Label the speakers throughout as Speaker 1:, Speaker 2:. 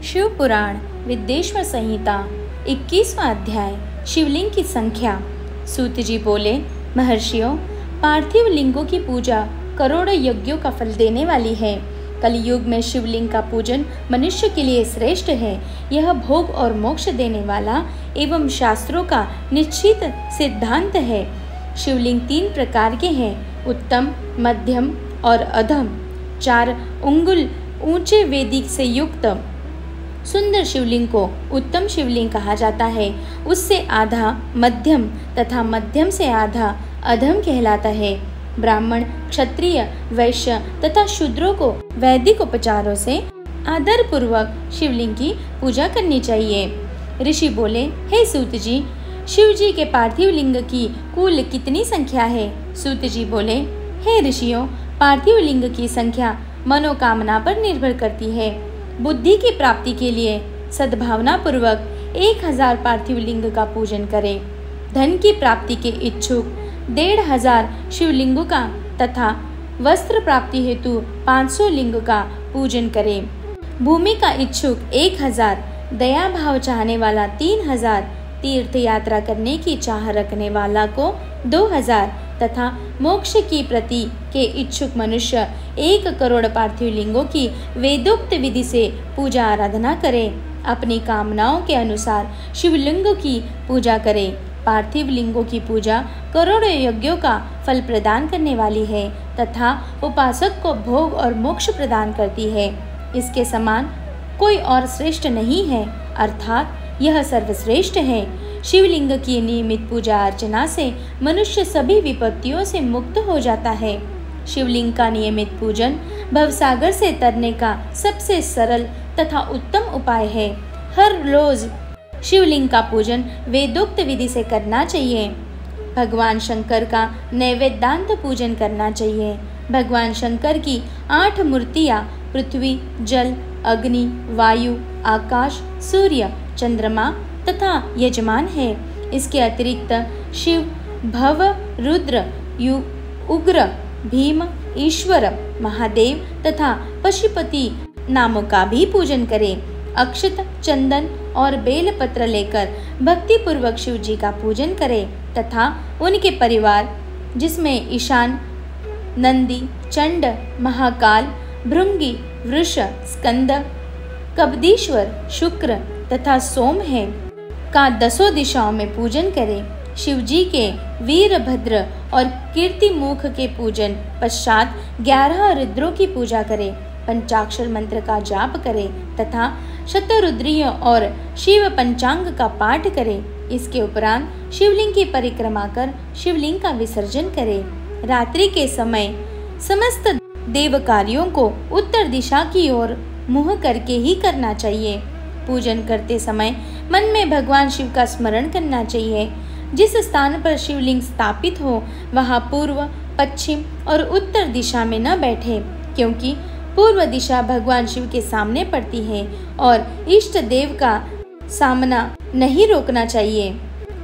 Speaker 1: शिव पुराण विद्येश्वर संहिता 21वां अध्याय शिवलिंग की संख्या। सूत जी बोले, महर्षियों, पार्थिव लिंगों की पूजा करोड़ों यज्ञों का फल देने वाली है। कलयुग में शिवलिंग का पूजन मनुष्य के लिए श्रेष्ठ है। यह भोग और मोक्ष देने वाला एवं शास्त्रों का निश्चित सिद्धांत है। शिवलिंग 3 प्रकार के हैं, उत्तम, मध्यम और अधम। 4 अंगुल ऊंचे वेदी से युक्त सुंदर शिवलिंग को उत्तम शिवलिंग कहा जाता है। उससे आधा मध्यम तथा मध्यम से आधा अधम कहलाता है। ब्राह्मण, क्षत्रिय, वैश्य तथा शूद्रों को वैदिक उपचारों से आदर पूर्वक शिवलिंग की पूजा करनी चाहिए। ऋषि बोले, हे सूत जी, शिव जी के पार्थिव लिंग की कुल कितनी संख्या है? सूत जी बोले, हे ऋषियों, पार्थिव लिंग की संख्या मनोकामना पर निर्भर करती है। बुद्धि की प्राप्ति के लिए सद्भावना पूर्वक 1000 पार्थिव लिंग का पूजन करें। धन की प्राप्ति के इच्छुक 1500 शिवलिंगों का तथा वस्त्र प्राप्ति हेतु 500 लिंग का पूजन करें। भूमि का इच्छुक 1000, दया भाव चाहने वाला 3000, तीर्थ यात्रा करने की चाह रखने वाला को 2000 तथा मोक्ष की प्रति के इच्छुक मनुष्य 1 करोड़ पार्थिव लिंगों की वेदोक्त विधि से पूजा आराधना करें। अपनी कामनाओं के अनुसार शिवलिंगों की पूजा करें। पार्थिव लिंगों की पूजा करोड़ों यज्ञों का फल प्रदान करने वाली है तथा उपासक को भोग और मोक्ष प्रदान करती है। इसके समान कोई और श्रेष्ठ नहीं है, अर्थात यह सर्वश्रेष्ठ है। शिवलिंग की नियमित पूजा अर्चना से मनुष्य सभी विपत्तियों से मुक्त हो जाता है। शिवलिंग का नियमित पूजन भवसागर से तरने का सबसे सरल तथा उत्तम उपाय है। हर रोज शिवलिंग का पूजन वेदोक्त विधि से करना चाहिए। भगवान शंकर का नैवेद्यान्त पूजन करना चाहिए। भगवान शंकर की 8 मूर्तियाँ पृथ्वी, जल, अग्नि, वायु, आकाश, सूर्य, चंद्रमा तथा यजमान है। इसके अतिरिक्त शिव, भव, रुद्र, उग्र, भीम, ईश्वर, महादेव तथा पशुपति नामों का भी पूजन करें। अक्षत, चंदन और बेल पत्र लेकर भक्ति पूर्वक शिव जी का पूजन करें तथा उनके परिवार जिसमें ईशान, नंदी, चंड, महाकाल, भृंगी, वृष, स्कंद, कबदीश्वर, शुक्र तथा सोम है का 10 दिशाओं में पूजन करें। शिव जी के वीरभद्र और कीर्तिमुख के पूजन पश्चात 11 रुद्रों की पूजा करें। पंचाक्षर मंत्र का जाप करें तथा शतरुद्रियों और शिव पंचांग का पाठ करें। इसके उपरांत शिवलिंग की परिक्रमा कर शिवलिंग का विसर्जन करें। रात्रि के समय समस्त देव कार्यों को उत्तर दिशा की ओर मुँह करके ही करना चाहिए। पूजन करते समय मन में भगवान शिव का स्मरण करना चाहिए। जिस स्थान पर शिवलिंग स्थापित हो वहाँ पूर्व, पश्चिम और उत्तर दिशा में न बैठे, क्योंकि पूर्व दिशा भगवान शिव के सामने पड़ती है और इष्ट देव का सामना नहीं रोकना चाहिए।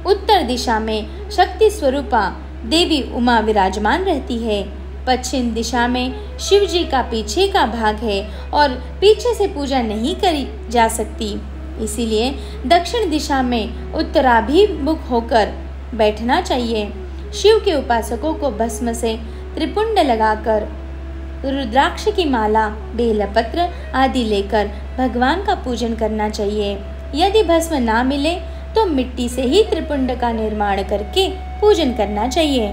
Speaker 1: उत्तर दिशा में शक्ति स्वरूपा देवी उमा विराजमान रहती है। पश्चिम दिशा में शिव जी का पीछे का भाग है और पीछे से पूजा नहीं करी जा सकती। इसीलिए दक्षिण दिशा में उत्तराभिमुख होकर बैठना चाहिए। शिव के उपासकों को भस्म से त्रिपुंड लगाकर रुद्राक्ष की माला, बेलपत्र आदि लेकर भगवान का पूजन करना चाहिए। यदि भस्म ना मिले तो मिट्टी से ही त्रिपुंड का निर्माण करके पूजन करना चाहिए।